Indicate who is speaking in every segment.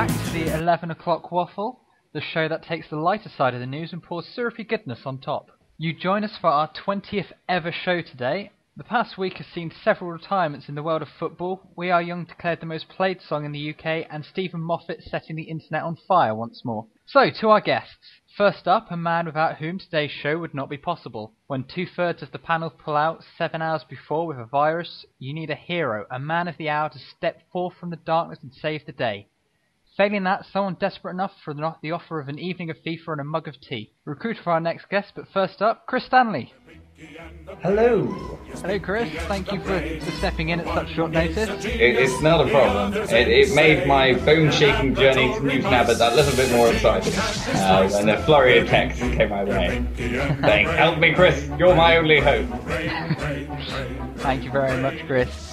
Speaker 1: back to the 11 o'clock Waffle, the show that takes the lighter side of the news and pours syrupy goodness on top. You join us for our 20th ever show today. The past week has seen several retirements in the world of football. We Are Young declared the most played song in the UK, and Stephen Moffat setting the internet on fire once more. So, to our guests. First up, a man without whom today's show would not be possible. When 2/3 of the panel pull out 7 hours before with a virus, you need a hero, a man of the hour to step forth from the darkness and save the day. Failing that, someone desperate enough for the offer of an evening of FIFA and a mug of tea. Recruit for our next guest, but first up, Chris Stanley.
Speaker 2: Hello.
Speaker 1: Hello, Chris. Thank you for stepping in at such short notice.
Speaker 2: It's not a problem. It made my bone-shaking journey to Newton Abbot that little bit more exciting. And a flurry of texts came my way. Saying, help me, Chris. You're my only hope.
Speaker 1: Thank you very much, Chris.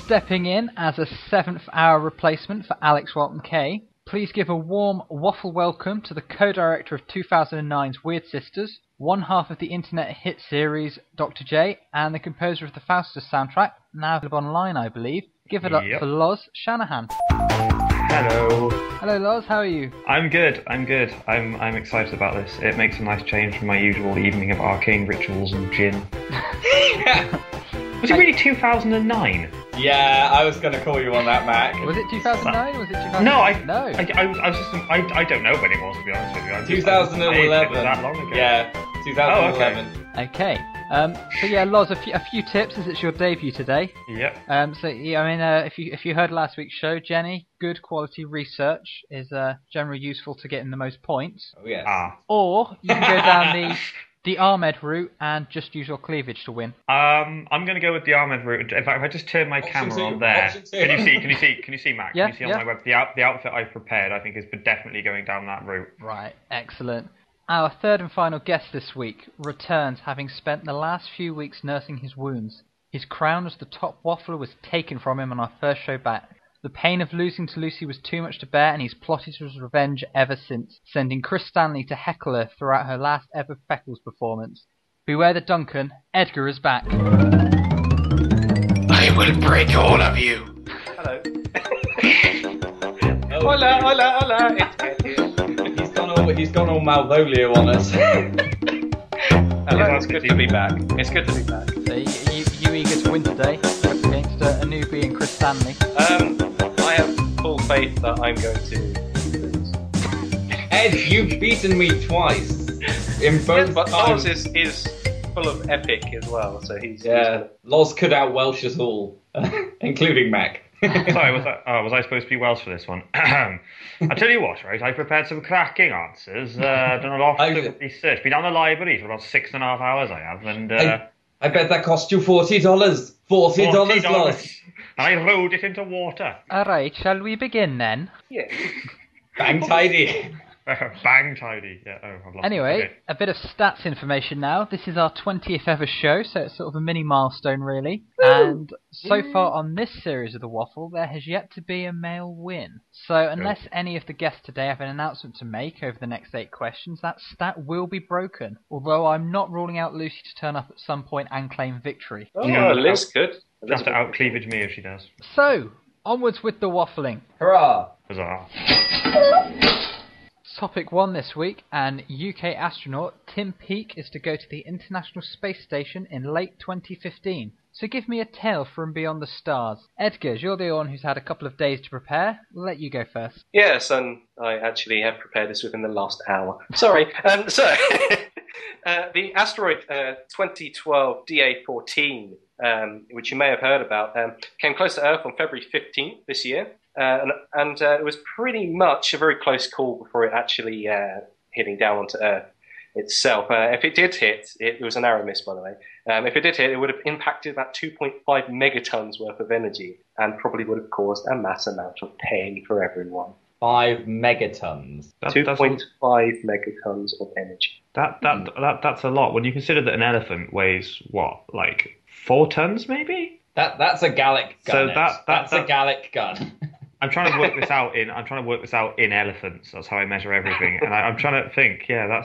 Speaker 1: Stepping in as a 7th hour replacement for Alex Walton Kay, please give a warm Waffle welcome to the co-director of 2009's Weird Sisters, one half of the internet hit series Dr. J, and the composer of the Faustus soundtrack, now available online, I believe. Give it up for Loz Shanahan.
Speaker 3: Hello.
Speaker 1: Hello, Loz. How are you?
Speaker 3: I'm good. I'm excited about this. It makes a nice change from my usual evening of arcane rituals and gin. Was it really 2009?
Speaker 2: Yeah, I was going to call you on that, Mac.
Speaker 1: Was it 2009? Was it 2009?
Speaker 3: No, I don't know when it was, to be honest with you.
Speaker 2: 2011.
Speaker 3: It was that long ago.
Speaker 2: Yeah, 2011.
Speaker 1: Oh, okay. So yeah, Loz, a few tips as it's your debut today.
Speaker 3: Yep.
Speaker 1: So yeah, I mean, if you heard last week's show, Jenny, good quality research is generally useful to getting the most points.
Speaker 2: Oh yes.
Speaker 1: Or you can go down the Ahmed route and just use your cleavage to win.
Speaker 3: I'm going to go with the Ahmed route. In fact, if I just turn my camera on there, can you see Mac?
Speaker 1: Yeah,
Speaker 3: can you see on my web the outfit I've prepared? I think is definitely going down that route.
Speaker 1: Right, excellent. Our third and final guest this week returns, having spent the last few weeks nursing his wounds. His crown as the top waffler was taken from him on our first show back. The pain of losing to Lucy was too much to bear, and he's plotted his revenge ever since, sending Chris Stanley to heckle her throughout her last ever FECCLES performance. Beware the Duncan, Edgar is back.
Speaker 4: I will break all of you.
Speaker 5: Hello. Hola, hola, hola. It's Ed here.
Speaker 2: He's gone all Malvolio on us.
Speaker 5: Hello, it's good to be back. It's good to be back.
Speaker 1: So you eager to win today against a newbie and Chris Stanley?
Speaker 5: I have full faith that I'm going to lose.
Speaker 2: Ed, you've beaten me twice. In both
Speaker 5: but
Speaker 2: times.
Speaker 5: Loz is full of epic as well, so he's...
Speaker 2: Yeah, Loz could out Welsh us all, including Mac.
Speaker 3: Sorry, was I supposed to be Welsh for this one? I'll tell you what, right? I prepared some cracking answers. Done a lot of research. Been down the library for about 6.5 hours I have, and
Speaker 2: I bet that cost you $40. $40, Loz.
Speaker 3: And I rode it into water.
Speaker 1: Alright, shall we begin then?
Speaker 5: Yeah.
Speaker 2: Bang tidy.
Speaker 3: Bang tidy. Yeah. Oh, I've lost
Speaker 1: Anyway,
Speaker 3: it.
Speaker 1: a bit of stats information now. This is our 20th ever show, so it's sort of a mini milestone, really. Woo! And so far on this series of the Waffle, there has yet to be a male win. So unless any of the guests today have an announcement to make over the next 8 questions, that stat will be broken. Although I'm not ruling out Lucy to turn up at some point and claim victory.
Speaker 5: Oh, Liz could.
Speaker 3: You have to out-cleavage me if she does.
Speaker 1: So, onwards with the waffling.
Speaker 2: Hurrah!
Speaker 3: Huzzah.
Speaker 1: Topic 1 this week, and UK astronaut Tim Peake is to go to the International Space Station in late 2015. So give me a tale from beyond the stars. Edgar, you're the one who's had a couple of days to prepare. We'll let you go first.
Speaker 5: Yes, and I actually have prepared this within the last hour. Sorry. The asteroid 2012 DA14, which you may have heard about, came close to Earth on February 15th this year. And it was pretty much a very close call before it actually hitting down onto Earth itself. If it did hit, it was a narrow miss, by the way. If it did hit, it would have impacted about 2.5 megatons worth of energy and probably would have caused a mass amount of pain for everyone.
Speaker 2: 5 megatons.
Speaker 5: 2.5 megatons of energy.
Speaker 3: That's a lot. When you consider that an elephant weighs, what, like 4 tons maybe?
Speaker 2: That's a Gallic gun.
Speaker 3: So
Speaker 2: that's a Gallic gun.
Speaker 3: I'm trying to work this out in elephants. That's how I measure everything. And I'm trying to think. Yeah,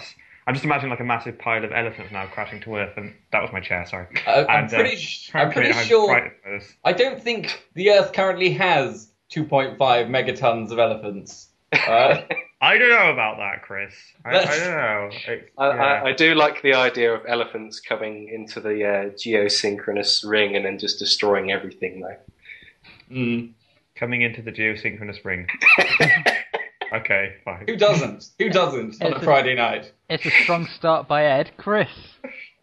Speaker 3: I'm just imagining like a massive pile of elephants now crashing to earth. And that was my chair. Sorry.
Speaker 2: I'm pretty sure. I don't think the Earth currently has 2.5 megatons of elephants.
Speaker 3: I don't know about that, Chris. I don't know.
Speaker 5: I do like the idea of elephants coming into the geosynchronous ring and then just destroying everything, though.
Speaker 3: Coming into the geosynchronous ring. Okay, fine.
Speaker 2: Who doesn't? Who doesn't on a Friday night?
Speaker 1: It's a strong start by Ed. Chris?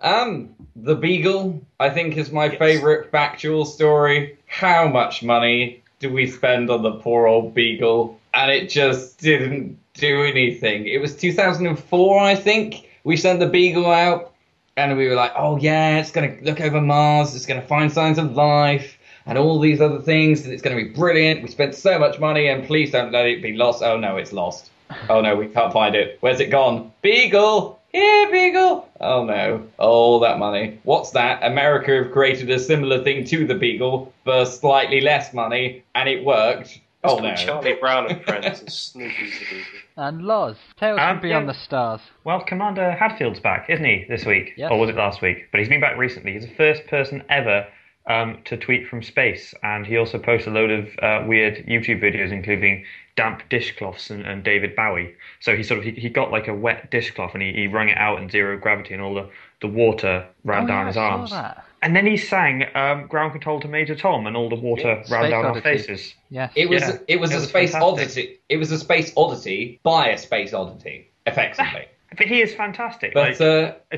Speaker 2: The Beagle, I think, is my favourite factual story. How much money do we spend on the poor old Beagle? And it just didn't do anything. It was 2004, I think. We sent the Beagle out, and we were like, oh yeah, it's going to look over Mars, it's going to find signs of life, and all these other things, and it's going to be brilliant. We spent so much money, and please don't let it be lost. Oh no, it's lost. Oh no, we can't find it. Where's it gone? Beagle! Here, Beagle! Oh no, all that money. What's that? America have created a similar thing to the Beagle for slightly less money, and it worked. Oh no.
Speaker 5: Charlie Brown and Friends and Snoopy's the Beagle.
Speaker 1: And Loz, Tales from Beyond the Stars.
Speaker 3: Well, Commander Hadfield's back, isn't he, this week?
Speaker 1: Yes.
Speaker 3: Or was it last week? But he's been back recently. He's the first person ever to tweet from space, and he also posts a load of weird YouTube videos, including damp dishcloths and David Bowie. So he got like a wet dishcloth and he wrung it out in zero gravity, and all the water ran down his arms.
Speaker 1: That.
Speaker 3: And then he sang Ground Control to Major Tom, and all the water ran down our faces.
Speaker 1: Yes.
Speaker 2: It was a space
Speaker 3: fantastic.
Speaker 2: oddity. It was a space oddity by a space oddity, effectively.
Speaker 3: But he is fantastic.
Speaker 2: But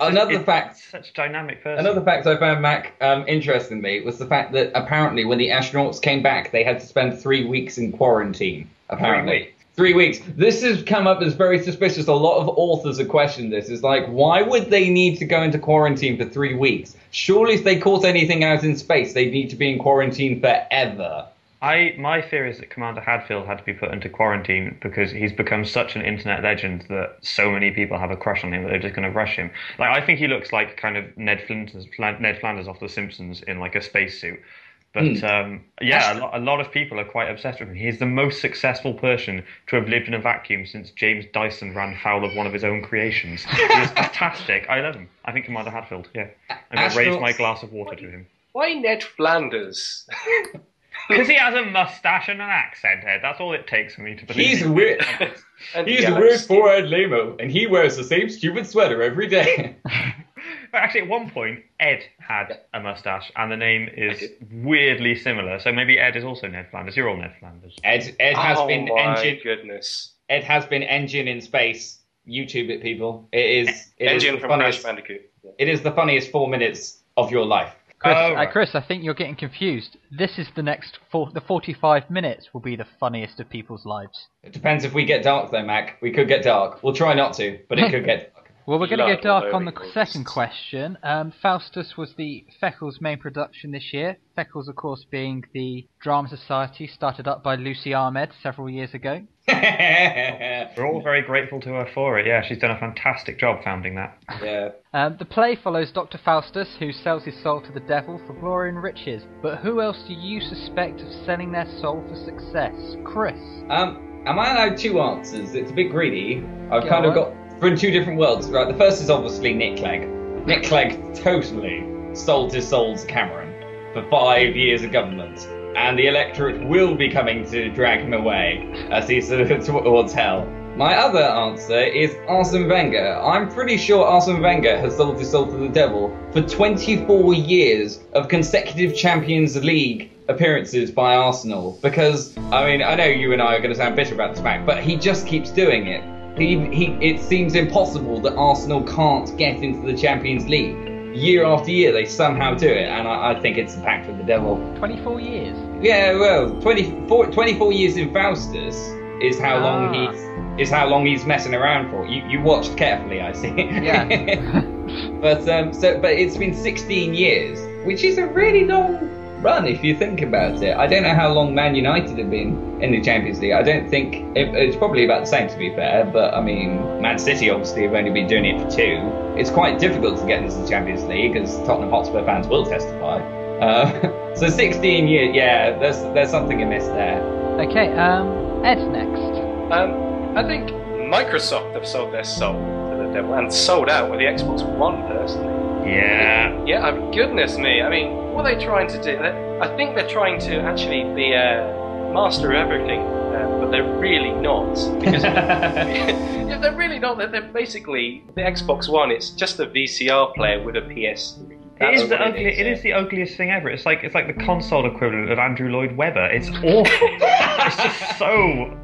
Speaker 2: another fact,
Speaker 3: such a dynamic person.
Speaker 2: Another fact I found, Mac, interestingly, was the fact that apparently when the astronauts came back, they had to spend 3 weeks in quarantine. Apparently. 3 weeks. This has come up as very suspicious. A lot of authors have questioned this. It's like, why would they need to go into quarantine for 3 weeks? Surely if they caught anything out in space, they'd need to be in quarantine forever.
Speaker 3: My theory is that Commander Hadfield had to be put into quarantine because he's become such an internet legend that so many people have a crush on him that they're just going to rush him. Like, I think he looks like kind of Ned Flanders off The Simpsons in like a spacesuit. But a lot of people are quite obsessed with him. He's the most successful person to have lived in a vacuum since James Dyson ran foul of one of his own creations. He is fantastic. I love him. I think Commander Hadfield. Yeah, I'm going to raise my glass of water to him.
Speaker 5: Why Ned Flanders?
Speaker 3: Because he has a mustache and an accent, Ed. That's all it takes for me to believe.
Speaker 2: He's weird. He's a weird four-eyed lame-o, and he wears the same stupid sweater every day.
Speaker 3: But actually, at one point, Ed had a mustache, and the name is weirdly similar. So maybe Ed is also Ned Flanders. You're all Ned Flanders.
Speaker 2: Ed has been engine.
Speaker 5: Goodness.
Speaker 2: Ed has been engine in space. YouTube it, people. It is
Speaker 5: engine from Crash Bandicoot. Yeah.
Speaker 2: It is the funniest 4 minutes of your life.
Speaker 1: Chris, I think you're getting confused. This is the next the 45 minutes will be the funniest of people's lives.
Speaker 2: It depends if we get dark, though, Mac. We could get dark. We'll try not to, but it could get dark.
Speaker 1: Well, we're going to go dark on the second question. Faustus was the FECCLES main production this year. FECCLES, of course, being the drama society started up by Lucy Ahmed several years ago.
Speaker 3: We're all very grateful to her for it. Yeah, she's done a fantastic job founding that.
Speaker 2: Yeah.
Speaker 1: The play follows Dr. Faustus, who sells his soul to the devil for glory and riches. But who else do you suspect of selling their soul for success? Chris?
Speaker 2: Am I allowed two answers? It's a bit greedy. I've kind of got... We're in two different worlds, right? The first is obviously Nick Clegg. Nick Clegg totally sold his soul to Cameron for 5 years of government, and the electorate will be coming to drag him away as he's towards hell. My other answer is Arsene Wenger. I'm pretty sure Arsene Wenger has sold his soul to the devil for 24 years of consecutive Champions League appearances by Arsenal. Because, I mean, I know you and I are going to sound bitter about this fact, but he just keeps doing it. It seems impossible that Arsenal can't get into the Champions League. Year after year, they somehow do it, and I think it's a pact with the devil.
Speaker 1: 24 years?
Speaker 2: Yeah, well, 24 years in Faustus is how long he's messing around for. You watched carefully, I see.
Speaker 1: Yeah.
Speaker 2: but it's been 16 years, which is a really long run if you think about it. I don't know how long Man United have been in the Champions League. I don't think it's probably about the same, to be fair, but I mean, Man City obviously have only been doing it for 2. It's quite difficult to get into the Champions League, as Tottenham Hotspur fans will testify. So 16 years, yeah, there's something amiss there.
Speaker 1: Okay, Ed next.
Speaker 5: I think Microsoft have sold their soul to the devil and sold out with the Xbox One, personally.
Speaker 3: Yeah.
Speaker 5: Yeah, I mean, goodness me. I mean, what are they trying to do? I think they're trying to actually be a master of everything, but but they're really not. Because yeah, they're really not. They're basically the Xbox One. It's just a VCR player with a PS3.
Speaker 3: It is the ugliest thing ever. It's like the console equivalent of Andrew Lloyd Webber. It's awful. It's just so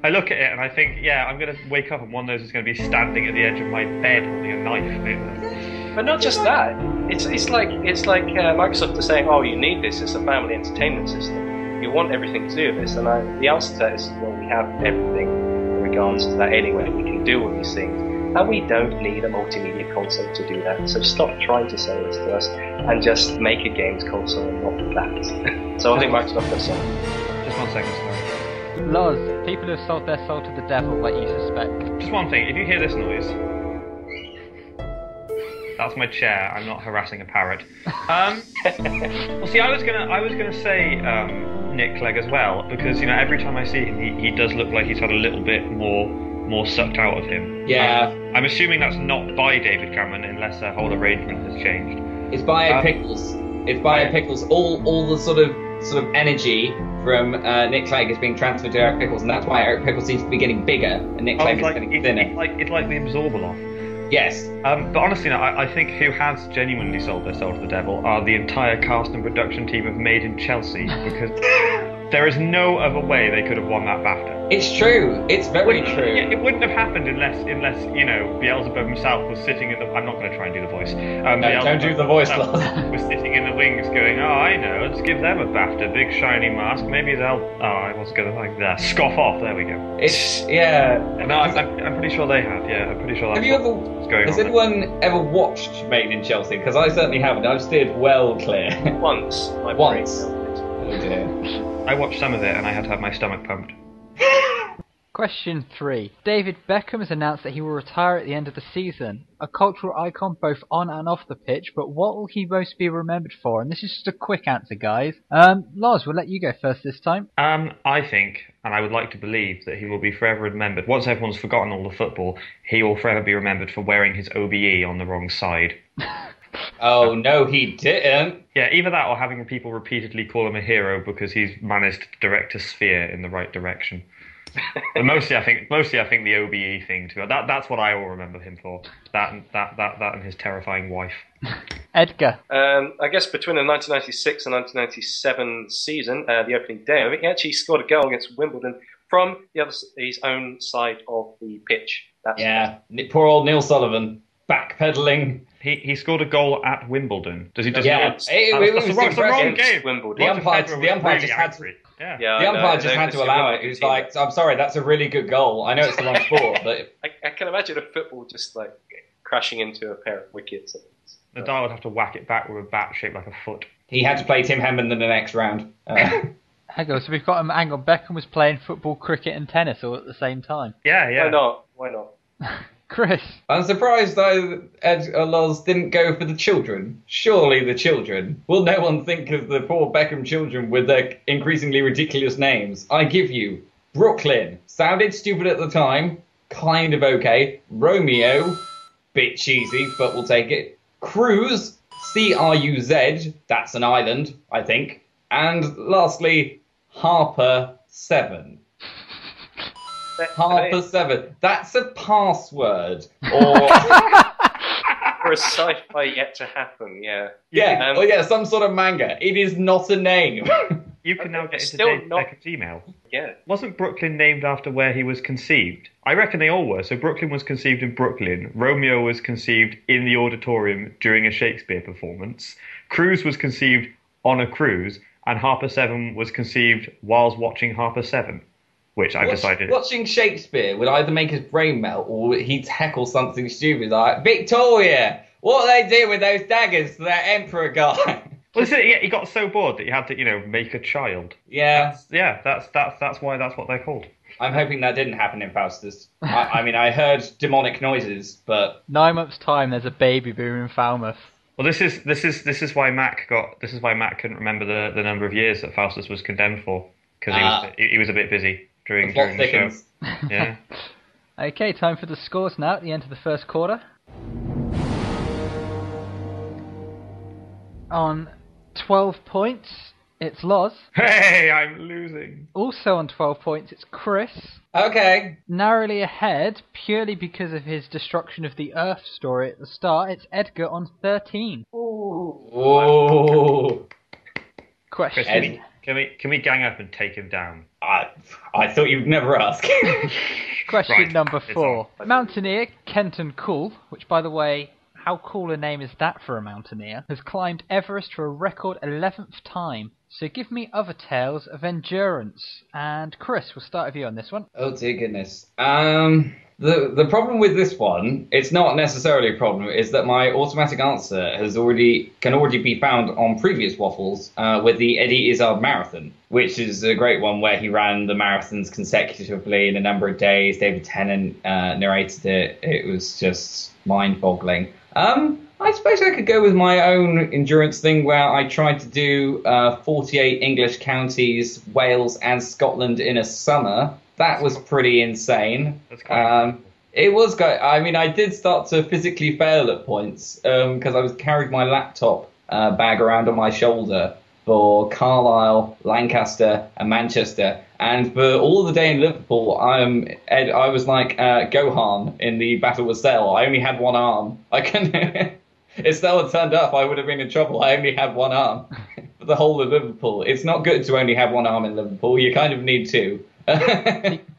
Speaker 3: I look at it and I think, yeah, I'm gonna wake up and one of those is gonna be standing at the edge of my bed holding a knife.
Speaker 5: But not just that. It's like Microsoft is saying, oh, you need this. It's a family entertainment system. You want everything to do with this. And the answer to that is, well, we have everything in regards to that anyway. We can do all these things. And we don't need a multimedia console to do that. So stop trying to sell this to us and just make a games console and not that. So I think Microsoft has something.
Speaker 3: Just 1 second, sorry.
Speaker 1: Loz, people who have sold their soul to the devil, like you suspect.
Speaker 3: Just one thing, if you hear this noise, that's my chair. I'm not harassing a parrot. Well, see, I was gonna say Nick Clegg as well, because every time I see him, he does look like he's had a little bit more sucked out of him.
Speaker 2: Yeah.
Speaker 3: I'm assuming that's not by David Cameron, unless their whole arrangement has changed.
Speaker 2: It's by Pickles. It's by Pickles. All the sort of energy from Nick Clegg is being transferred to Eric Pickles, and that's why Eric Pickles seems to be getting bigger and Nick Clegg is getting thinner.
Speaker 3: It's like the Absorbaloff.
Speaker 2: Yes.
Speaker 3: But honestly, no, I think who has genuinely sold their soul to the devil are the entire cast and production team of Made in Chelsea, because there is no other way they could have won that BAFTA.
Speaker 2: It's true. It's very true.
Speaker 3: It wouldn't have happened unless Beelzebub himself was sitting in the. I'm not going to try and do the voice.
Speaker 2: No, don't do the voice, Loz.
Speaker 3: Was sitting in the wings, going, "Oh, I know. Let's give them a BAFTA, big shiny mask. Maybe they'll. Oh, I was going to like that. Scoff off. There we go.
Speaker 2: It's yeah.
Speaker 3: No, I'm pretty sure they have. Yeah, I'm pretty sure. That's
Speaker 2: Has anyone ever watched Made in Chelsea? Because I certainly haven't. I've steered well clear.
Speaker 5: Once.
Speaker 2: Oh dear.
Speaker 3: I watched some of it and I had to have my stomach pumped.
Speaker 1: Question 3. David Beckham has announced that he will retire at the end of the season. A cultural icon both on and off the pitch, but what will he most be remembered for? And this is just a quick answer, guys. Loz, we'll let you go first this time.
Speaker 3: I think, and I would like to believe, that he will be forever remembered. Once everyone's forgotten all the football, he will forever be remembered for wearing his OBE on the wrong side.
Speaker 2: Oh, no, he didn't.
Speaker 3: Yeah, either that or having people repeatedly call him a hero because he's managed to direct a sphere in the right direction. But mostly I think the OBE thing too. That's what I will remember him for. That and his terrifying wife.
Speaker 1: Edgar.
Speaker 5: I guess between the 1996 and 1997 season, the opening day, I think he actually scored a goal against Wimbledon from his own side of the pitch.
Speaker 2: Poor old Neil Sullivan backpedaling.
Speaker 3: He scored a goal at Wimbledon. Does he just?
Speaker 2: Yeah,
Speaker 3: that's the wrong game.
Speaker 5: Wimbledon.
Speaker 2: The umpire just had to.
Speaker 5: Yeah,
Speaker 2: the umpire just had to allow it. He was like, "I'm sorry, that's a really good goal. I know it's the wrong sport, but
Speaker 5: I can imagine a football just like crashing into a pair of wickets."
Speaker 3: Nadal would have to whack it back with a bat shaped like a foot.
Speaker 2: He had to play Tim Henman in the next round.
Speaker 1: Hang on, so we've got him. Hang on, Beckham was playing football, cricket, and tennis all at the same time.
Speaker 3: Yeah.
Speaker 5: Why not?
Speaker 1: Chris.
Speaker 2: I'm surprised though Loz didn't go for the children. Surely the children. Will no one think of the poor Beckham children with their increasingly ridiculous names? I give you Brooklyn. Sounded stupid at the time. Kind of okay. Romeo. Bit cheesy, but we'll take it. Cruz. Cruz. That's an island, I think. And lastly, Harper 7. Harper 7. That's a password. Or
Speaker 5: for a sci-fi yet to happen, yeah.
Speaker 2: Yeah, some sort of manga. It is not a name.
Speaker 3: You can now get into David Beckham's email.
Speaker 5: Yeah.
Speaker 3: Wasn't Brooklyn named after where he was conceived? I reckon they all were. So Brooklyn was conceived in Brooklyn. Romeo was conceived in the auditorium during a Shakespeare performance. Cruz was conceived on a cruise. And Harper 7 was conceived whilst watching Harper 7. Which I decided...
Speaker 2: Watching Shakespeare would either make his brain melt or he'd heckle something stupid like, Victoria, what do they do with those daggers to that emperor guy?
Speaker 3: Well, he got so bored that he had to, make a child.
Speaker 2: Yeah.
Speaker 3: That's why that's what they're called.
Speaker 2: I'm hoping that didn't happen in Faustus. I mean, I heard demonic noises, but...
Speaker 1: 9 months' time, there's a baby boom in Falmouth.
Speaker 3: Well, this is why Mac couldn't remember the number of years that Faustus was condemned for, because he was a bit busy. During the show. Yeah.
Speaker 1: Okay, time for the scores now at the end of the first quarter. On 12 points, It's Loz.
Speaker 3: Hey, I'm losing.
Speaker 1: Also on 12 points, it's Chris.
Speaker 2: Okay.
Speaker 1: Narrowly ahead, purely because of his destruction of the Earth story at the start, it's Edgar on 13.
Speaker 2: Whoa.
Speaker 1: Question.
Speaker 2: Eddie.
Speaker 3: Can we gang up and take him down?
Speaker 2: I thought you'd never ask.
Speaker 1: Question
Speaker 3: Right,
Speaker 1: number
Speaker 3: it's
Speaker 1: 4.
Speaker 3: on.
Speaker 1: Mountaineer Kenton Cool, which by the way, how cool a name is that for a mountaineer, has climbed Everest for a record 11th time. So give me other tales of endurance. And Chris, we'll start with you on this one.
Speaker 2: Oh dear goodness. The problem with this one, it's not necessarily a problem, is that my automatic answer can already be found on previous Waffles with the Eddie Izzard Marathon, which is a great one where he ran the marathons consecutively in a number of days. David Tennant narrated it. It was just mind-boggling. I suppose I could go with my own endurance thing where I tried to do 48 English counties, Wales and Scotland in a summer. That was pretty insane.
Speaker 3: That's quite cool.
Speaker 2: It was good. I mean, I did start to physically fail at points because I was carrying my laptop bag around on my shoulder for Carlisle, Lancaster and Manchester. And for all the day in Liverpool, I was like Gohan in the Battle with Cell. I only had one arm. If Cell had turned up, I would have been in trouble. I only had one arm for the whole of Liverpool. It's not good to only have one arm in Liverpool. You kind of need two.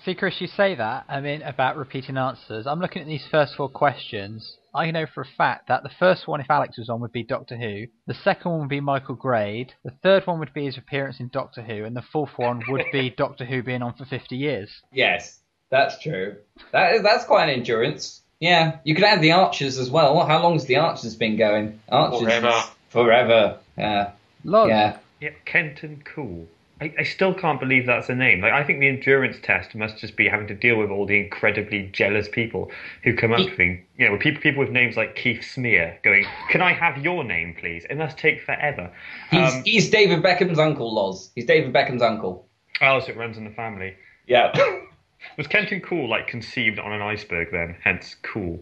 Speaker 1: See, Chris, you say that, about repeating answers. I'm looking at these first 4 questions. I know for a fact that the first one, if Alex was on, would be Doctor Who. The second one would be Michael Grade. The third one would be his appearance in Doctor Who. And the fourth one would be Doctor Who being on for 50 years.
Speaker 2: Yes, that's true. That's quite an endurance. Yeah, you could add the Archers as well. How long's the Archers been going? Archers forever. Yeah.
Speaker 1: Loz.
Speaker 2: Yeah.
Speaker 3: Yeah, Kenton Cool. I still can't believe that's a name. Like, I think the endurance test must just be having to deal with all the incredibly jealous people who come up with people with names like Keith Smear going, "Can I have your name, please?" It must take forever.
Speaker 2: He's David Beckham's uncle, Loz. He's David Beckham's uncle.
Speaker 3: Oh, so it runs in the family.
Speaker 2: Yeah.
Speaker 3: Was Kenton Cool like conceived on an iceberg then? Hence cool.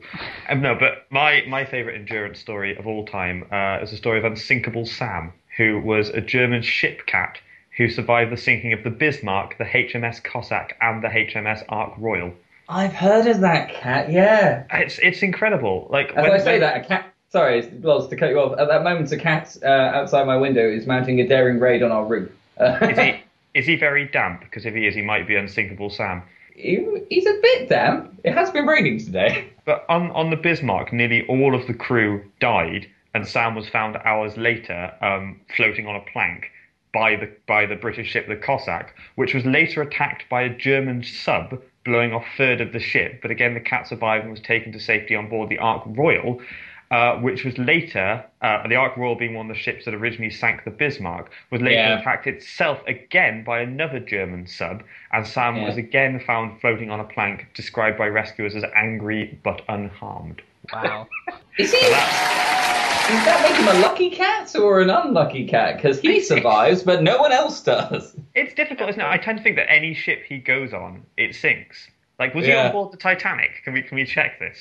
Speaker 3: No, but my favourite endurance story of all time is the story of Unsinkable Sam, who was a German ship cat who survived the sinking of the Bismarck, the HMS Cossack, and the HMS Ark Royal.
Speaker 2: I've heard of that cat, yeah.
Speaker 3: It's incredible. Like,
Speaker 2: As I say that, a cat... Sorry, Loz, to cut you off. At that moment, a cat outside my window is mounting a daring raid on our roof.
Speaker 3: Is he very damp? Because if he is, he might be Unsinkable Sam.
Speaker 2: He's a bit damp. It has been raining today.
Speaker 3: But on the Bismarck, nearly all of the crew died, and Sam was found hours later floating on a plank by the British ship, the Cossack, which was later attacked by a German sub, blowing off a third of the ship. But again, the cat survived and was taken to safety on board the Ark Royal, which was later, the Ark Royal being one of the ships that originally sank the Bismarck, was later attacked itself again by another German sub, and Sam was again found floating on a plank, described by rescuers as angry but unharmed.
Speaker 1: Wow.
Speaker 2: Does that make him a lucky cat or an unlucky cat? Because he survives, but no one else does.
Speaker 3: It's difficult, isn't it? I tend to think that any ship he goes on, it sinks. Like, was he on board the Titanic? Can we check this?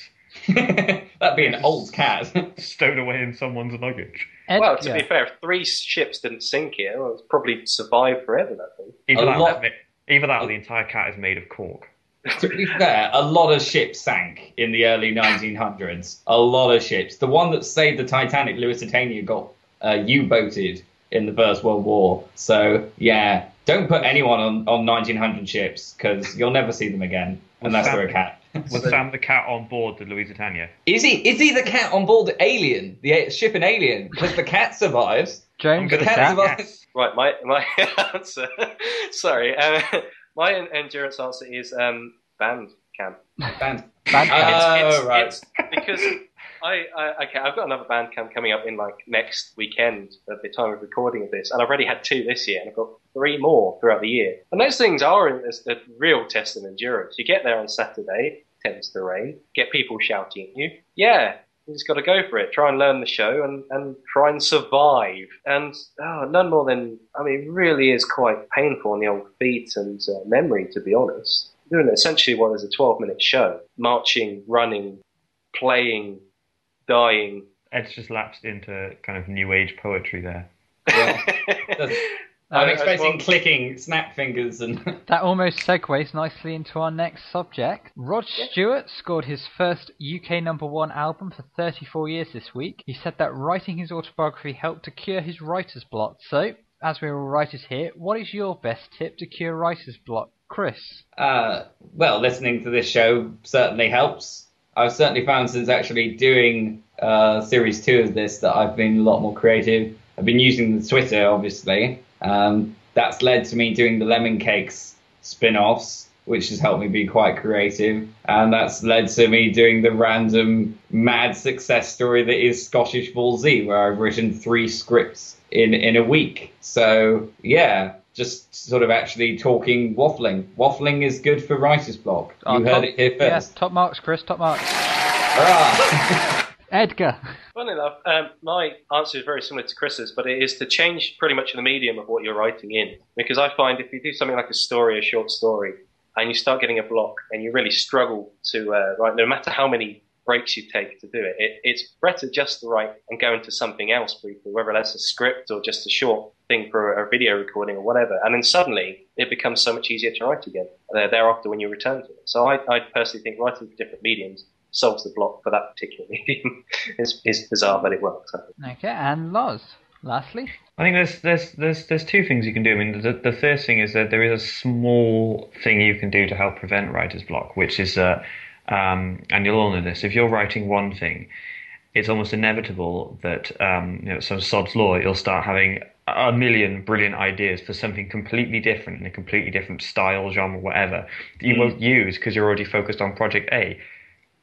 Speaker 2: That'd be an old cat.
Speaker 3: Stowed away in someone's luggage.
Speaker 5: Well, to be fair, if 3 ships didn't sink it, well, it's probably survived forever, that thing.
Speaker 3: Either that or the entire cat is made of cork.
Speaker 2: To be fair, a lot of ships sank in the early 1900s. A lot of ships. The one that saved the Titanic, Lusitania, got U-boated in the First World War. So, yeah, don't put anyone on 1900 ships, because you'll never see them again, unless they're a cat.
Speaker 3: Was Sam the cat on board the Lusitania?
Speaker 2: Is he the cat on board the Alien, the ship in Alien? Because the cat survives.
Speaker 1: James,
Speaker 2: the cat survives.
Speaker 3: Yes.
Speaker 5: Right, my answer. Sorry, my endurance answer is band camp.
Speaker 2: Band.
Speaker 5: Right. It's because I've got another band camp coming up in like next weekend at the time of recording of this, and I've already had 2 this year, and I've got 3 more throughout the year. And those things are a real test of endurance. You get there on Saturday, tends to rain, get people shouting at you. Yeah, you just got to go for it. Try and learn the show and try and survive. And none more than, it really is quite painful on the old feet and memory, to be honest. Doing essentially what is a 12-minute show. Marching, running, playing, dying.
Speaker 3: Ed's just lapsed into kind of new age poetry there.
Speaker 2: Yeah. I'm expecting clicking, snap fingers, and
Speaker 1: That almost segues nicely into our next subject. Rod Stewart scored his first UK #1 album for 34 years this week. He said that writing his autobiography helped to cure his writer's block. So, as we're all writers here, what is your best tip to cure writer's block? Chris?
Speaker 2: well, listening to this show certainly helps. I've certainly found since actually doing series 2 of this that I've been a lot more creative. I've been using the Twitter, obviously. That's led to me doing the Lemon Cakes spin-offs, which has helped me be quite creative. And that's led to me doing the random mad success story that is Scottish Ball Z, where I've written 3 scripts in a week. So, yeah, just sort of actually talking waffling. Waffling is good for writer's block. You heard it here first.
Speaker 1: Yeah, top marks, Chris, top marks.
Speaker 2: Hurrah!
Speaker 1: Edgar?
Speaker 5: Funny enough, my answer is very similar to Chris's, but it is to change pretty much the medium of what you're writing in. Because I find if you do something like a story, a short story, and you start getting a block and you really struggle to write, no matter how many breaks you take to do it, it's better just to write and go into something else briefly, whether that's a script or just a short thing for a video recording or whatever. And then suddenly it becomes so much easier to write again thereafter when you return to it. So I personally think writing for different mediums solves the block for that particular medium. It's bizarre, but it works.
Speaker 1: Okay, and Loz, lastly?
Speaker 3: I think there's 2 things you can do. I mean, the first thing is that there is a small thing you can do to help prevent writer's block, which is, and you'll all know this, if you're writing one thing, it's almost inevitable that, some sod's law, you'll start having a million brilliant ideas for something completely different in a completely different style, genre, whatever, that you won't use because you're already focused on project A.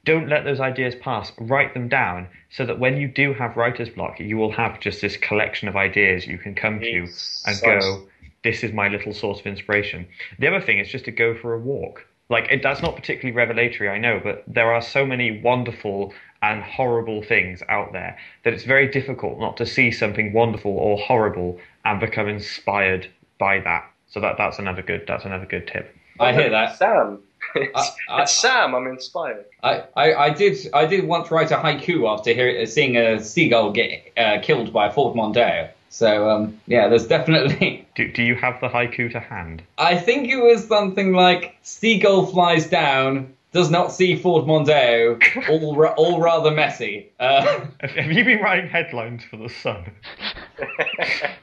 Speaker 3: Don't let those ideas pass. Write them down so that when you do have writer's block, you will have just this collection of ideas you can come to and go, this is my little source of inspiration. The other thing is just to go for a walk. That's not particularly revelatory, I know, but there are so many wonderful and horrible things out there that it's very difficult not to see something wonderful or horrible and become inspired by that. So that's another good tip.
Speaker 2: I hear that.
Speaker 5: Sam. It's Sam. I'm inspired.
Speaker 2: I did once write a haiku after seeing a seagull get killed by a Ford Mondeo. So there's definitely.
Speaker 3: Do you have the haiku to hand?
Speaker 2: I think it was something like "Seagull flies down, does not see Ford Mondeo, all rather messy."
Speaker 3: Have you been writing headlines for the Sun?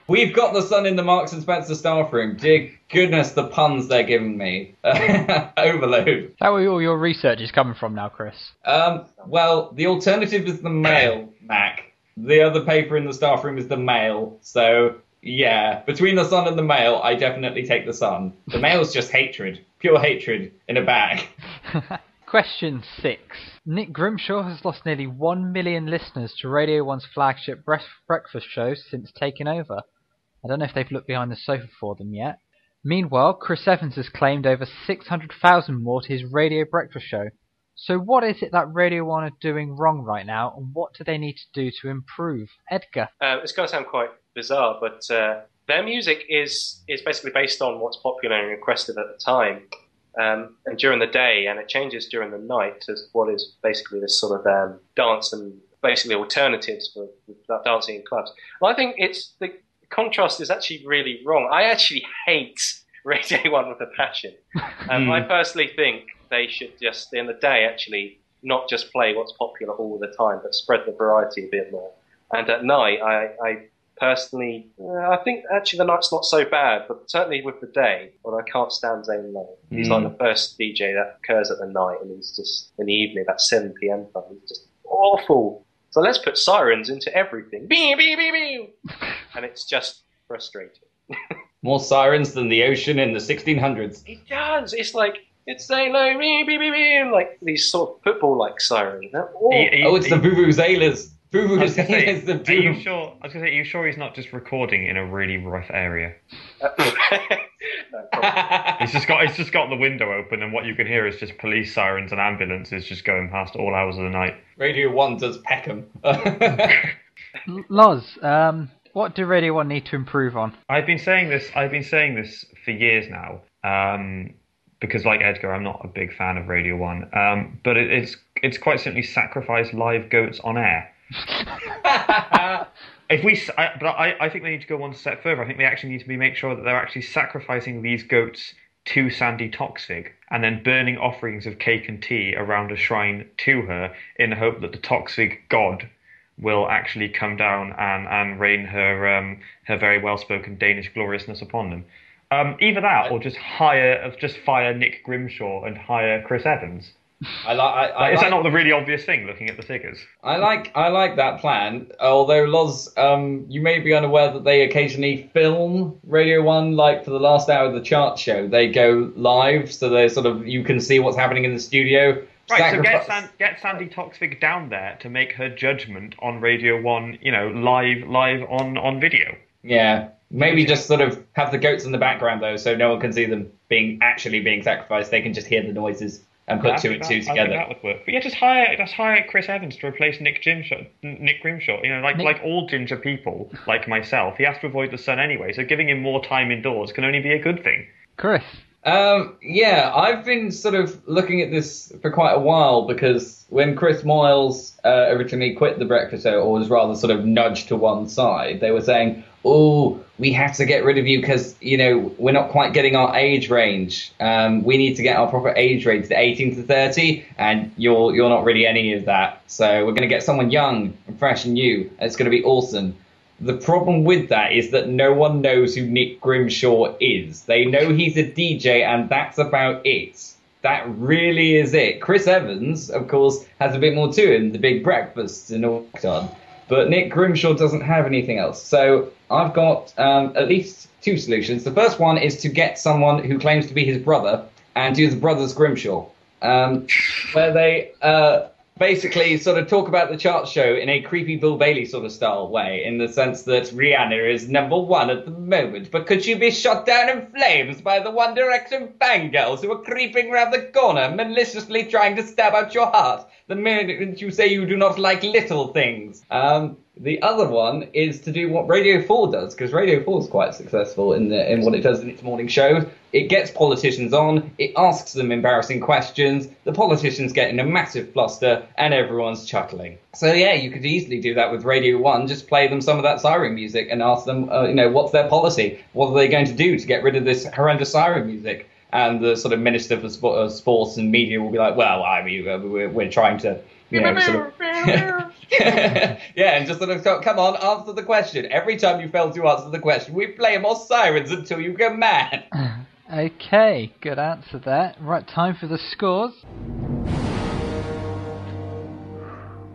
Speaker 2: We've got the Sun in the Marks and Spencer staff room. Dear goodness, the puns they're giving me. Overload.
Speaker 1: Is that where all your research is coming from now, Chris?
Speaker 2: Well, the alternative is the Mail, Mac. The other paper in the staff room is the Mail. So, yeah, between the Sun and the Mail, I definitely take the Sun. The Mail's just hatred. Pure hatred in a bag.
Speaker 1: Question 6. Nick Grimshaw has lost nearly 1 million listeners to Radio 1's flagship breakfast show since taking over. I don't know if they've looked behind the sofa for them yet. Meanwhile, Chris Evans has claimed over 600,000 more to his radio breakfast show. So what is it that Radio 1 are doing wrong right now, and what do they need to do to improve? Edgar?
Speaker 5: It's going to sound quite bizarre, but their music is basically based on what's popular and requested at the time. And during the day, and it changes during the night to what is basically this sort of dance and basically alternatives for dancing in clubs. Well, I think the contrast is actually really wrong. I actually hate Radio 1 with a passion. I personally think they should just, in the day, actually not just play what's popular all the time, but spread the variety a bit more. And at night, I personally, I think actually the night's not so bad, but certainly with the day, well, I can't stand Zane Lowe. He's like the first DJ that occurs at the night, and he's just, in the evening, about 7 p.m. time, he's just awful. So let's put sirens into everything. Beep, beep, beep, beep. And it's just frustrating.
Speaker 2: More sirens than the ocean in the 1600s.
Speaker 5: It does. It's like, it's Zane Lowe, beep, beep, beep, beep, like these sort of football-like sirens.
Speaker 2: It's the Vuvuzelas. Vuvuzelas of doom.
Speaker 3: Are you sure? I was going to say, are you sure he's not just recording in a really rough area?
Speaker 5: No, probably.
Speaker 3: He's just got the window open, and what you can hear is just police sirens and ambulances just going past all hours of the night.
Speaker 2: Radio 1 does Beckham.
Speaker 1: Loz, what do Radio 1 need to improve on?
Speaker 3: I've been saying this for years now. Because like Edgar, I'm not a big fan of Radio 1. But it's quite simply sacrifice live goats on air. I think they need to go one step further. I think they actually need to make sure that they're actually sacrificing these goats to Sandy Toxvig and then burning offerings of cake and tea around a shrine to her in the hope that the Toxvig god will actually come down and rain her very well-spoken Danish gloriousness upon them. Either that or just fire Nick Grimshaw and hire Chris Evans. Is that not the really obvious thing, looking at the figures?
Speaker 2: I like that plan. Although Loz, you may be unaware that they occasionally film Radio 1, like for the last hour of the chart show. They go live, so they you can see what's happening in the studio.
Speaker 3: Right, so get Sandy Toxvig down there to make her judgment on Radio 1, live on video.
Speaker 2: Yeah, maybe just have the goats in the background though, so no one can see them being sacrificed. They can just hear the noises and put two and two together.
Speaker 3: I think that would work. But yeah, just hire Chris Evans to replace Nick Grimshaw. Like all ginger people, like myself, he has to avoid the sun anyway. So giving him more time indoors can only be a good thing.
Speaker 1: Chris.
Speaker 2: Yeah, I've been looking at this for quite a while because when Chris Moyles originally quit the breakfast show, or was rather nudged to one side, they were saying, "Oh, we have to get rid of you because we're not quite getting our age range. We need to get our proper age range to 18 to 30, and you're not really any of that. So we're going to get someone young and fresh and new. And it's going to be awesome." The problem with that is that no one knows who Nick Grimshaw is. They know he's a DJ, and that's about it. That really is it. Chris Evans, of course, has a bit more to him, the big breakfasts and all that. But Nick Grimshaw doesn't have anything else. So I've got at least two solutions. The first one is to get someone who claims to be his brother and do the Brothers Grimshaw, where they basically talk about the chart show in a creepy Bill Bailey style way, in the sense that Rihanna is number one at the moment, but could she be shot down in flames by the One Direction fangirls who are creeping round the corner, maliciously trying to stab out your heart the minute you say you do not like little things? The other one is to do what Radio 4 does, because Radio 4 is quite successful in what it does in its morning shows. It gets politicians on, it asks them embarrassing questions, the politicians get in a massive fluster, and everyone's chuckling. So yeah, you could easily do that with Radio 1, just play them some of that siren music and ask them, what's their policy? What are they going to do to get rid of this horrendous siren music? And the Minister for Sports and Media will be like, well, I mean, we're trying to, yeah, and just come on, answer the question. Every time you fail to answer the question, we play more sirens until you go mad.
Speaker 1: Okay, good answer there. Right, time for the scores.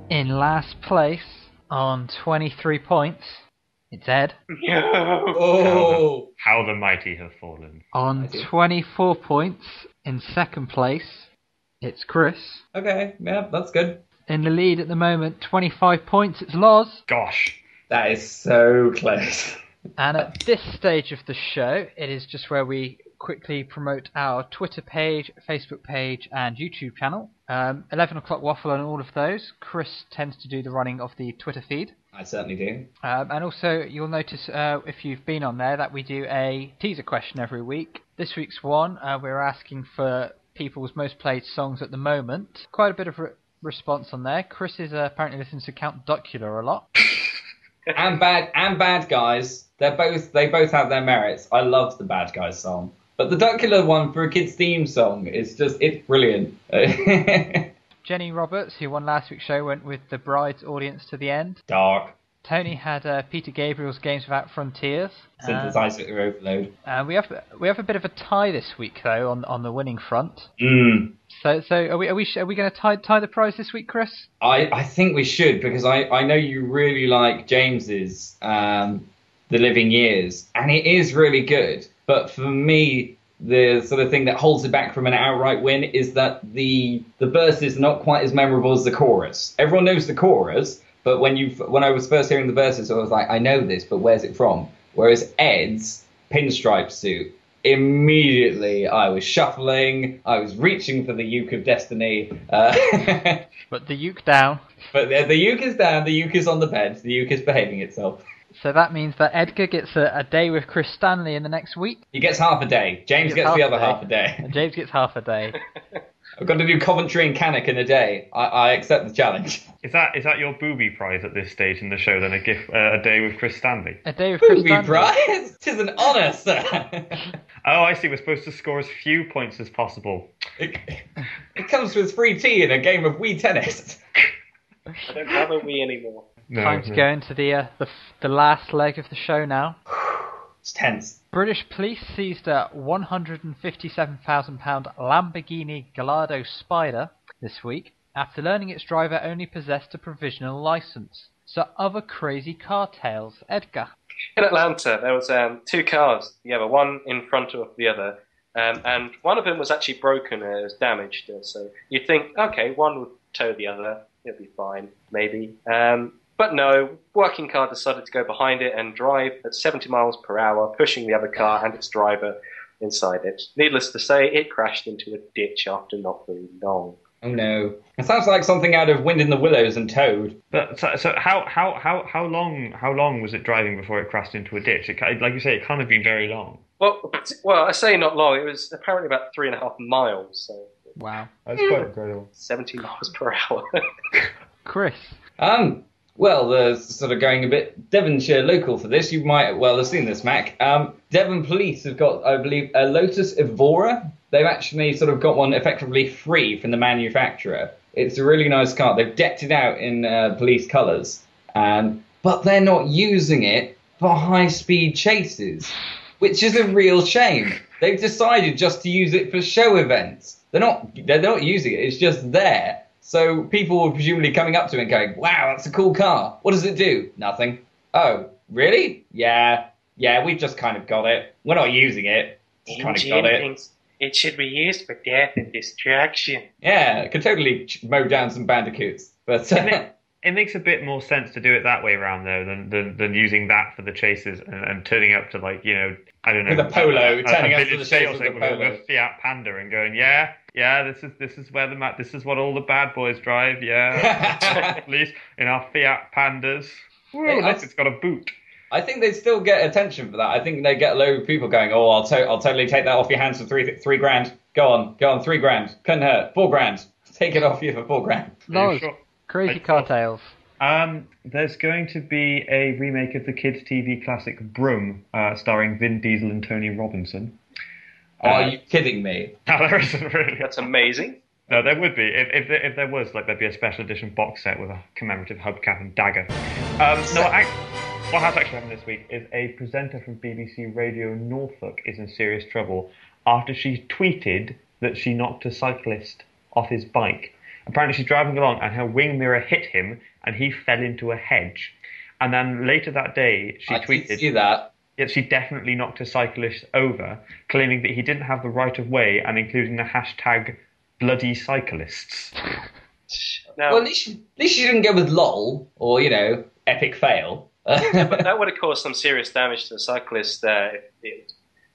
Speaker 1: In last place, on 23 points, it's Ed.
Speaker 2: Oh,
Speaker 3: how the mighty have fallen.
Speaker 1: On 24 points, in second place, it's Chris.
Speaker 2: Okay, yeah, that's good.
Speaker 1: In the lead at the moment, 25 points, it's Loz.
Speaker 3: Gosh.
Speaker 2: That is so close.
Speaker 1: And at this stage of the show, it is just where we quickly promote our Twitter page, Facebook page, and YouTube channel. 11 o'clock Waffle on all of those. Chris tends to do the running of the Twitter feed.
Speaker 2: I certainly do.
Speaker 1: And also, you'll notice, if you've been on there, that we do a teaser question every week. This week's one, we're asking for people's most played songs at the moment. Quite a bit of response on there. Chris is apparently listens to Count Duckula a lot.
Speaker 2: and bad guys. They both have their merits. I love the Bad Guys song, but the Duckula one for a kid's theme song it's brilliant.
Speaker 1: Jenny Roberts, who won last week's show, went with The Bride's Audience to the End.
Speaker 2: Dark.
Speaker 1: Tony had Peter Gabriel's Games Without Frontiers.
Speaker 2: Synthesizer Overload.
Speaker 1: We have a bit of a tie this week though on the winning front. So are we going to tie the prize this week, Chris?
Speaker 2: I think we should, because I know you really like James's The Living Years, and it is really good. But for me, the thing that holds it back from an outright win is that the verse is not quite as memorable as the chorus. Everyone knows the chorus. But when I was first hearing the verses, I was like, I know this, but where's it from? Whereas Ed's pinstripe suit, immediately I was shuffling, I was reaching for the uke of destiny.
Speaker 1: But the uke down.
Speaker 2: But the uke is down, the uke is on the bed, the uke is behaving itself.
Speaker 1: So that means that Edgar gets a day with Chris Stanley in the next week.
Speaker 2: He gets half a day. James gets the other half a day.
Speaker 1: And James gets half a day.
Speaker 2: I've got to do Coventry and Cannock in a day. I accept the challenge.
Speaker 3: Is that your booby prize at this stage in the show? Then a day with Chris Stanley.
Speaker 1: A day with Chris
Speaker 2: Booby
Speaker 1: Stanley.
Speaker 2: prize? 'Tis an honour, sir.
Speaker 3: Oh, I see. We're supposed to score as few points as possible.
Speaker 2: It comes with free tea and a game of Wii tennis.
Speaker 5: I don't have a Wii anymore.
Speaker 1: Time to go into the last leg of the show now.
Speaker 2: It's tense.
Speaker 1: British police seized a £157,000 Lamborghini Gallardo Spider this week after learning its driver only possessed a provisional license. So other crazy car tales. Edgar.
Speaker 5: In Atlanta, there was two cars together, one in front of the other, and one of them was actually broken and it was damaged. So you'd think, okay, one would tow the other, it'll be fine, maybe. But no, working car decided to go behind it and drive at 70 miles per hour, pushing the other car and its driver inside it. Needless to say, it crashed into a ditch after not very long.
Speaker 2: Oh no! It sounds like something out of Wind in the Willows and Toad.
Speaker 3: But so how long was it driving before it crashed into a ditch? Like you say, it can't have been very long.
Speaker 5: Well, I say not long. It was apparently about 3.5 miles. So
Speaker 1: Wow.
Speaker 3: That's quite incredible.
Speaker 5: 70 miles per hour.
Speaker 1: Chris.
Speaker 2: Well, the sort of going a bit Devonshire local for this. You might well have seen this, Mac. Devon police have got, I believe, a Lotus Evora. They've actually sort of got one effectively free from the manufacturer. It's a really nice car. They've decked it out in police colours, but they're not using it for high-speed chases, which is a real shame. They've decided just to use it for show events. They're not using it. It's just there. So people were presumably coming up to it and going, wow, that's a cool car. What does it do? Nothing. Oh, really? Yeah, we've just kind of got it. We're not using it. Just kind of got it.
Speaker 5: It should be used for death and destruction.
Speaker 2: Yeah, it could totally mow down some bandicoots. But
Speaker 3: it makes a bit more sense to do it that way around, though, than using that for the chases and turning up to, like, I don't know.
Speaker 2: With a polo, turning up to the chase with a polo.
Speaker 3: With a Fiat Panda and going, this is what all the bad boys drive, at least in our Fiat Pandas. Woo, look, it's got a boot.
Speaker 2: I think they still get attention for that. I think they get a load of people going, oh, I'll totally take that off your hands for three grand. Go on, $3,000. Couldn't hurt. $4,000. Take it off you for $4,000.
Speaker 1: Loz,
Speaker 3: sure?
Speaker 1: crazy car tales.
Speaker 3: There's going to be a remake of the kids' TV classic Broom, starring Vin Diesel and Tony Robinson.
Speaker 2: Are you kidding me?
Speaker 3: No, there isn't really.
Speaker 5: That's amazing.
Speaker 3: No, there would be. If there was, there'd be a special edition box set with a commemorative hubcap and dagger. What has actually happened this week is a presenter from BBC Radio Norfolk is in serious trouble after she tweeted that she knocked a cyclist off his bike. Apparently she's driving along and her wing mirror hit him and he fell into a hedge. And then later that day she tweeted...
Speaker 2: did see that.
Speaker 3: Yet she definitely knocked a cyclist over, claiming that he didn't have the right of way and including the hashtag bloody cyclists.
Speaker 5: Now,
Speaker 2: well, at least she didn't go with lol or, epic fail.
Speaker 5: but that would have caused some serious damage to the cyclist driving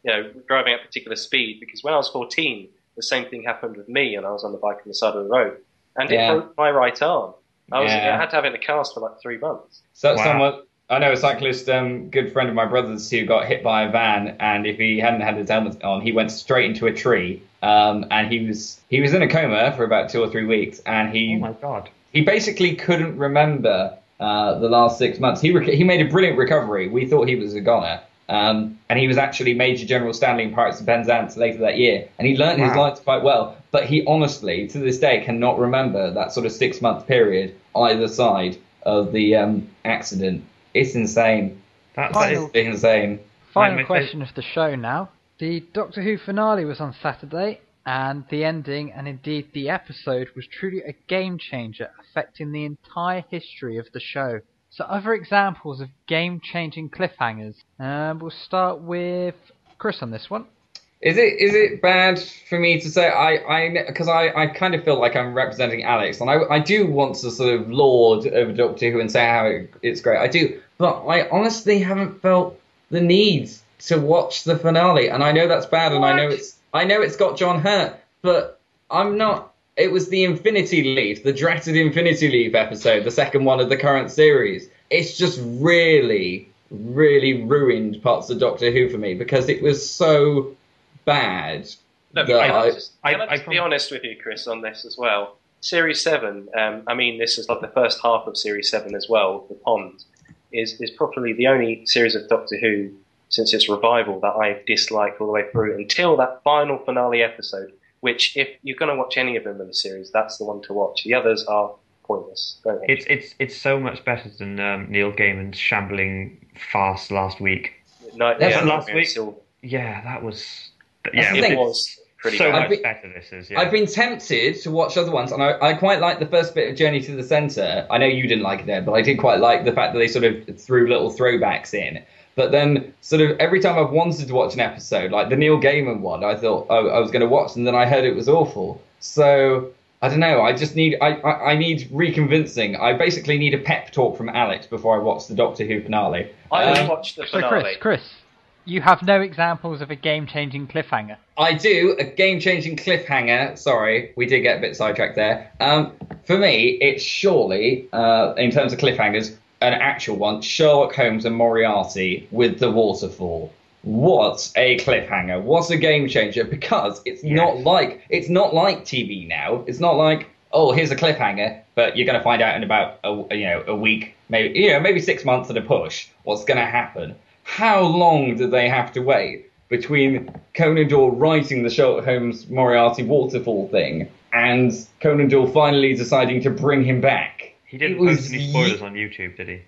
Speaker 5: at a particular speed, because when I was 14, the same thing happened with me and I was on the bike on the side of the road. And it broke my right arm. I had to have it in a cast for like 3 months.
Speaker 2: So wow. I know a cyclist, good friend of my brother's, who got hit by a van, and if he hadn't had his helmet on, he went straight into a tree. And he was in a coma for about 2 or 3 weeks, and
Speaker 3: oh my God,
Speaker 2: he basically couldn't remember the last 6 months. He made a brilliant recovery. We thought he was a goner. And he was actually Major General Stanley in Pirates of Penzance later that year. And he learnt his lines quite well. But he honestly, to this day, cannot remember that sort of 6 month period either side of the accident. It's insane. That is insane.
Speaker 1: Final question of the show now. The Doctor Who finale was on Saturday, and the ending, and indeed the episode, was truly a game changer, affecting the entire history of the show. So other examples of game-changing cliffhangers. We'll start with Chris on this one.
Speaker 2: Is it bad for me to say, because I kind of feel like I'm representing Alex, and I do want to sort of laud over Doctor Who and say how it's great. I do, but I honestly haven't felt the need to watch the finale, and I know that's bad, and I know it's got John hurt, but I'm not. It was the Infinity Leaf, the dratted Infinity Leaf episode, the second one of the current series. It's just really, really ruined parts of Doctor Who for me because it was so bad
Speaker 5: Look,
Speaker 6: that
Speaker 5: can I just be honest with you, Chris, on this as well? Series 7, I mean, this is like the first half of Series 7 as well, The Pond, is probably the only series of Doctor Who, since its revival, that I've disliked all the way through until that final finale episode, which, if you're going to watch any of them in the series, that's the one to watch. The others are pointless. Don't watch.
Speaker 3: It's so much better than Neil Gaiman's shambling farce last week.
Speaker 5: Last week?
Speaker 3: Yeah, that was...
Speaker 5: It was pretty
Speaker 3: so
Speaker 5: bad.
Speaker 3: much better this is, yeah.
Speaker 6: I've been tempted to watch other ones, and I quite like the first bit of Journey to the Centre. I know you didn't like it there, but I did quite like the fact that they sort of threw little throwbacks in. But then, sort of, every time I've wanted to watch an episode, like the Neil Gaiman one, I thought, I was going to watch, and then I heard it was awful. So, I don't know, I just need, I need reconvincing. I basically need a pep talk from Alex before I watch the Doctor Who finale.
Speaker 5: I will watch the finale.
Speaker 1: So Chris, you have no examples of a game-changing cliffhanger?
Speaker 6: I do, a game-changing cliffhanger. Sorry, we did get a bit sidetracked there. For me, it's surely, in terms of cliffhangers, an actual one, Sherlock Holmes and Moriarty with the waterfall. What a cliffhanger! What a game changer! Because it's not like TV now. It's not like, oh, here's a cliffhanger, but you're going to find out in about a week, maybe 6 months at a push. What's going to happen? How long did they have to wait between Conan Doyle writing the Sherlock Holmes Moriarty waterfall thing and Conan Doyle finally deciding to bring him back?
Speaker 3: He didn't post any spoilers on YouTube, did he?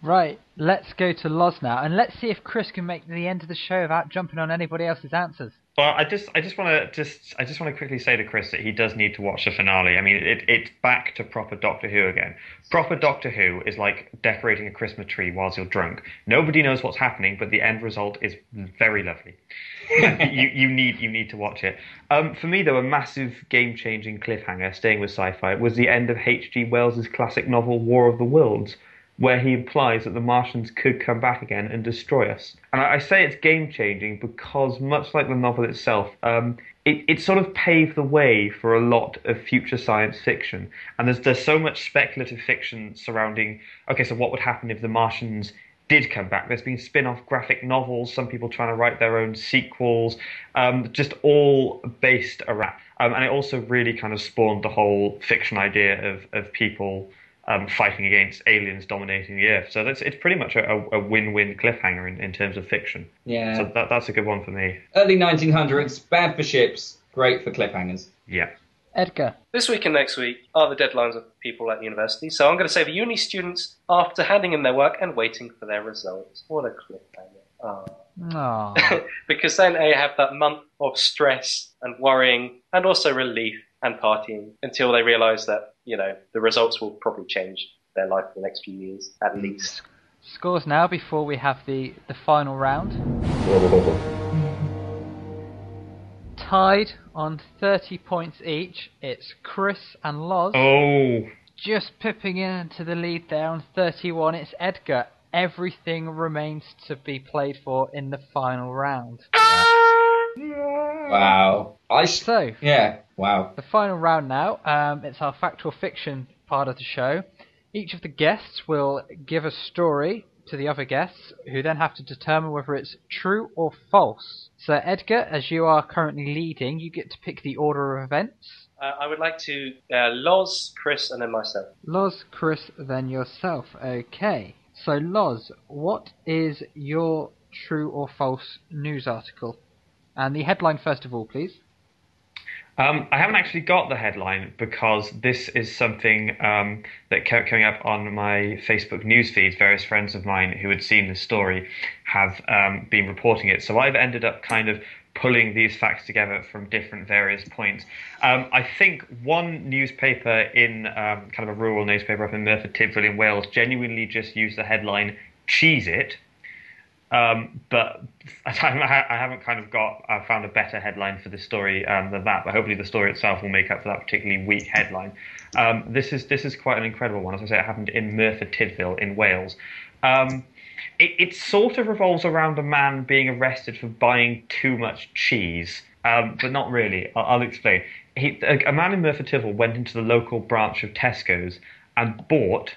Speaker 1: Right, let's go to Loz now, and let's see if Chris can make the end of the show without jumping on anybody else's answers.
Speaker 3: Well, I just want to quickly say to Chris that he does need to watch the finale. I mean, it's back to proper Doctor Who again. Proper Doctor Who is like decorating a Christmas tree whilst you're drunk. Nobody knows what's happening, but the end result is very lovely. you need to watch it. For me, though, a massive game-changing cliffhanger, staying with sci-fi, was the end of H.G. Wells's classic novel War of the Worlds, where he implies that the Martians could come back again and destroy us. And I say it's game-changing because, much like the novel itself, it sort of paved the way for a lot of future science fiction. And there's so much speculative fiction surrounding, okay, so what would happen if the Martians did come back? There's been spin-off graphic novels, some people trying to write their own sequels, just all based around. And it also really kind of spawned the whole fiction idea of people fighting against aliens dominating the Earth. So it's pretty much a win-win cliffhanger in terms of fiction.
Speaker 6: Yeah.
Speaker 3: So that's a good one for me.
Speaker 6: Early 1900s, bad for ships, great for cliffhangers.
Speaker 3: Yeah.
Speaker 1: Edgar.
Speaker 5: This week and next week are the deadlines of people at university, so I'm going to say the uni students after handing in their work and waiting for their results. What a cliffhanger.
Speaker 1: Aww.
Speaker 5: Because then they have that month of stress and worrying and also relief and partying until they realise that, the results will probably change their life for the next few years, at least.
Speaker 1: Scores now before we have the final round. Tied on 30 points each, it's Chris and Loz.
Speaker 3: Oh.
Speaker 1: Just pipping into the lead there on 31, it's Edgar. Everything remains to be played for in the final round.
Speaker 6: Wow. Wow.
Speaker 1: The final round now, it's our fact or fiction part of the show. Each of the guests will give a story to the other guests, who then have to determine whether it's true or false. So Edgar, as you are currently leading, you get to pick the order of events.
Speaker 5: I would like to Loz, Chris, and then myself.
Speaker 1: Loz, Chris, then yourself. Okay. So Loz, what is your true or false news article? And the headline first of all, please.
Speaker 3: I haven't actually got the headline because this is something that kept coming up on my Facebook news feeds. Various friends of mine who had seen the story have been reporting it. So I've ended up kind of pulling these facts together from different various points. I think one newspaper in kind of a rural newspaper up in Merthyr Tydfil in Wales genuinely just used the headline, "Cheese it." But I haven't kind of I found a better headline for this story than that, but hopefully the story itself will make up for that particularly weak headline. This is quite an incredible one. As I say, it happened in Merthyr Tydfil in Wales. It sort of revolves around a man being arrested for buying too much cheese, but not really. I'll explain. A man in Merthyr Tydfil went into the local branch of Tesco's and bought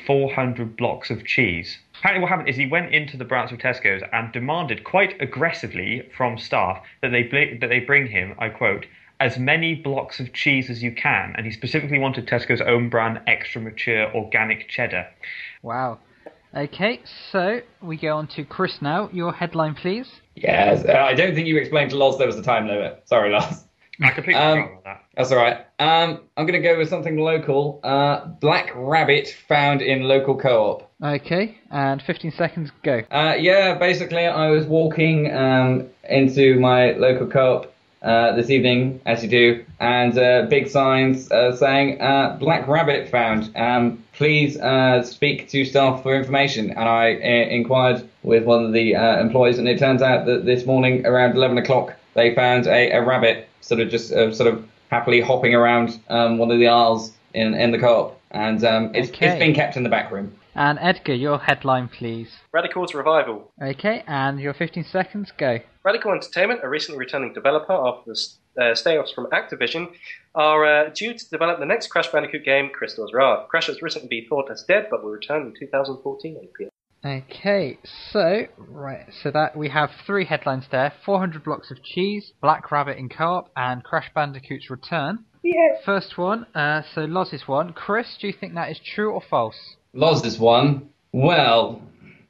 Speaker 3: 400 blocks of cheese. Apparently what happened is he went into the Brownsville Tesco's and demanded quite aggressively from staff that they bring him, I quote, as many blocks of cheese as you can. And he specifically wanted Tesco's own brand extra mature organic cheddar.
Speaker 1: Wow. Okay, so we go on to Chris now. Your headline, please.
Speaker 6: Yes, I don't think you explained to Loz there was a time limit. Sorry, Loz.
Speaker 3: I completely forgot about that.
Speaker 6: That's all right. I'm going to go with something local. Black rabbit found in local co-op.
Speaker 1: Okay, and 15 seconds, go.
Speaker 6: Yeah, basically I was walking into my local co-op this evening, as you do, and big signs saying, Black rabbit found. Please speak to staff for information. And I inquired with one of the employees, and it turns out that this morning around 11 o'clock they found a rabbit sort of happily hopping around one of the aisles in the co-op. And it's been kept in the back room.
Speaker 1: And Edgar, your headline, please.
Speaker 5: Radical's revival.
Speaker 1: Okay, and your 15 seconds, go.
Speaker 5: Radical Entertainment, a recently returning developer after the stay-offs from Activision, are due to develop the next Crash Bandicoot game, Crystal's Wrath. Crash has recently been thought as dead, but will return in 2014 APS.
Speaker 1: Okay, so that we have 3 headlines there: 400 blocks of cheese, Black Rabbit in co-op, and Crash Bandicoot's return.
Speaker 5: Yeah.
Speaker 1: First one, so Loz's one. Chris, do you think that is true or false?
Speaker 6: Loz's one. Well,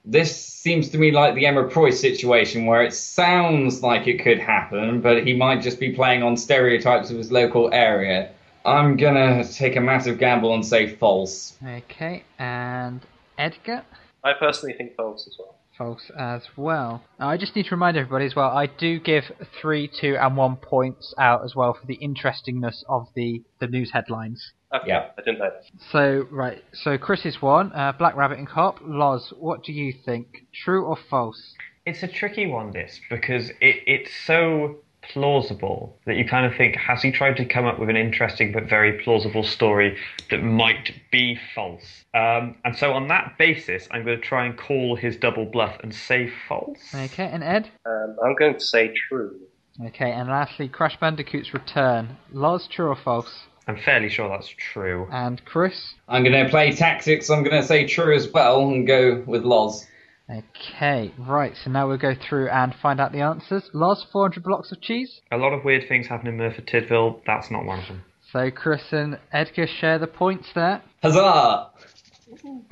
Speaker 6: this seems to me like the Emma Price situation where it sounds like it could happen, but he might just be playing on stereotypes of his local area. I'm gonna take a massive gamble and say false.
Speaker 1: Okay, and Edgar?
Speaker 5: I personally think false as well.
Speaker 1: False as well. Now, I just need to remind everybody as well, I do give 3, 2 and 1 points out as well for the interestingness of the news headlines.
Speaker 5: Okay,
Speaker 6: Yeah.
Speaker 5: I didn't know that.
Speaker 1: So Chris's one, Black Rabbit and Cop. Loz, what do you think? True or false?
Speaker 3: It's a tricky one, this, because it's so plausible that you kind of think, has he tried to come up with an interesting but very plausible story that might be false? And so on that basis, I'm going to try and call his double bluff and say false.
Speaker 1: Okay, and Ed?
Speaker 5: I'm going to say true.
Speaker 1: Okay, and lastly, Crash Bandicoot's return. Loz, true or false?
Speaker 3: I'm fairly sure that's true.
Speaker 1: And Chris?
Speaker 6: I'm going to play tactics. I'm going to say true as well and go with Loz.
Speaker 1: Okay, right, so now we'll go through and find out the answers. Loz, 400 blocks of cheese?
Speaker 3: A lot of weird things happen in Merthyr Tydfil. That's not one of them.
Speaker 1: So Chris and Edgar share the points there.
Speaker 6: Huzzah!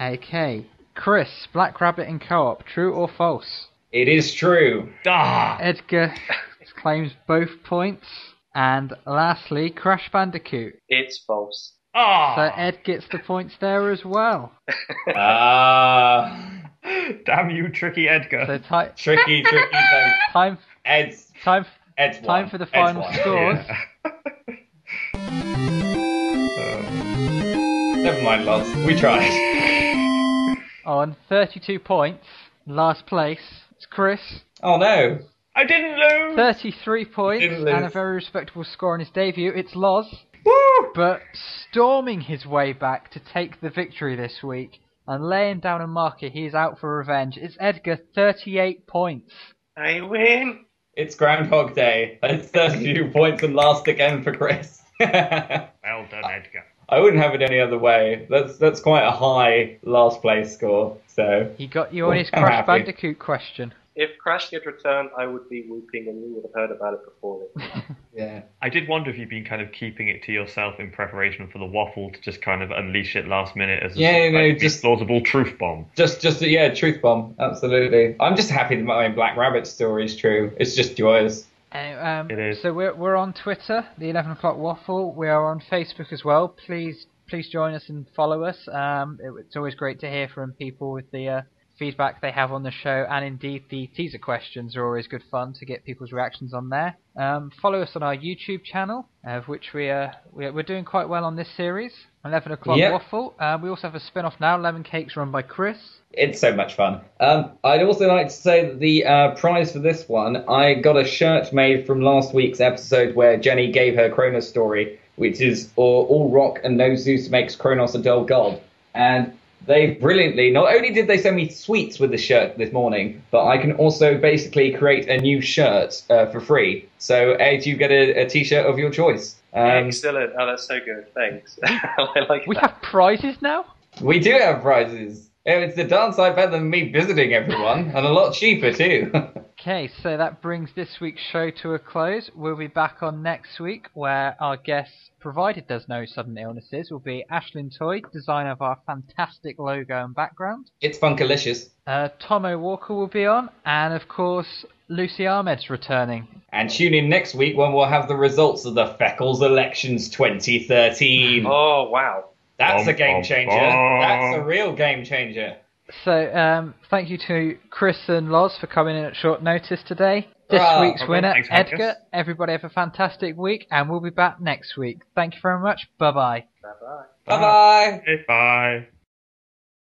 Speaker 1: Okay, Chris, Black Rabbit in co-op, true or false?
Speaker 6: It is true.
Speaker 3: Ah!
Speaker 1: Edgar claims both points. And lastly, Crash Bandicoot.
Speaker 5: It's false.
Speaker 3: Ah!
Speaker 1: So Ed gets the points there as well.
Speaker 3: Damn you, tricky Edgar.
Speaker 1: So
Speaker 6: Tricky.
Speaker 1: time
Speaker 6: Ed's
Speaker 1: time
Speaker 6: one.
Speaker 1: for the
Speaker 6: Ed's
Speaker 1: final
Speaker 6: one.
Speaker 1: scores.
Speaker 6: Never mind, Loz. We tried.
Speaker 1: On 32 points, last place, it's Chris.
Speaker 6: Oh no.
Speaker 3: I didn't lose!
Speaker 1: 33 points
Speaker 6: Didn't
Speaker 1: and a
Speaker 6: lose.
Speaker 1: very respectable score on his debut. It's Loz.
Speaker 3: Woo!
Speaker 1: But storming his way back to take the victory this week and laying down a marker, he is out for revenge. It's Edgar, 38 points.
Speaker 5: I win.
Speaker 6: It's Groundhog Day. It's 32 points and last again for Chris.
Speaker 3: Well done, Edgar.
Speaker 6: I wouldn't have it any other way. That's quite a high last place score. So
Speaker 1: He got you on his
Speaker 6: I'm
Speaker 1: Crash
Speaker 6: happy.
Speaker 1: Bandicoot question.
Speaker 5: If Crash did return, I would be whooping and you would have heard about it before it.
Speaker 6: Yeah.
Speaker 3: I did wonder if you'd been kind of keeping it to yourself in preparation for the waffle to just kind of unleash it last minute as a
Speaker 6: just
Speaker 3: plausible truth bomb.
Speaker 6: Just truth bomb. Absolutely. I'm just happy that my Black Rabbit story is true. It's just joyous.
Speaker 3: It is.
Speaker 1: So we're on Twitter, the 11 o'clock waffle. We are on Facebook as well. Please join us and follow us. It's always great to hear from people with the feedback they have on the show, and indeed the teaser questions are always good fun to get people's reactions on there. Follow us on our YouTube channel, of which we're doing quite well on this series. 11 o'clock
Speaker 6: Yep.
Speaker 1: waffle. We also have a spin-off now, Lemon Cakes, run by Chris.
Speaker 6: It's so much fun. I'd also like to say that the prize for this one, I got a shirt made from last week's episode where Jenny gave her Kronos story, which is all rock and no Zeus makes Kronos a dull god. And they brilliantly, not only did they send me sweets with the shirt this morning, but I can also basically create a new shirt for free. So, Ed, you get a t-shirt of your choice.
Speaker 5: Excellent. Oh, that's so good. Thanks. I like
Speaker 1: We
Speaker 5: that.
Speaker 1: have prizes now?
Speaker 6: We do have prizes. It's the darn sight better than me visiting everyone, and a lot cheaper too.
Speaker 1: Okay, so that brings this week's show to a close. We'll be back on next week, where our guest, provided there's no sudden illnesses, will be Ashlyn Toy, designer of our fantastic logo and background.
Speaker 6: It's funkalicious.
Speaker 1: Tom O'Walker will be on, and of course, Lucy Ahmed's returning.
Speaker 6: And tune in next week when we'll have the results of the FECCLES elections 2013.
Speaker 5: Oh, wow.
Speaker 6: That's a game changer. That's a real game changer.
Speaker 1: So, thank you to Chris and Loz for coming in at short notice today. This week's winner, Edgar. Everybody have a fantastic week, and we'll be back next week. Thank you very much. Bye-bye.
Speaker 5: Bye-bye.
Speaker 6: Bye-bye.
Speaker 3: Bye.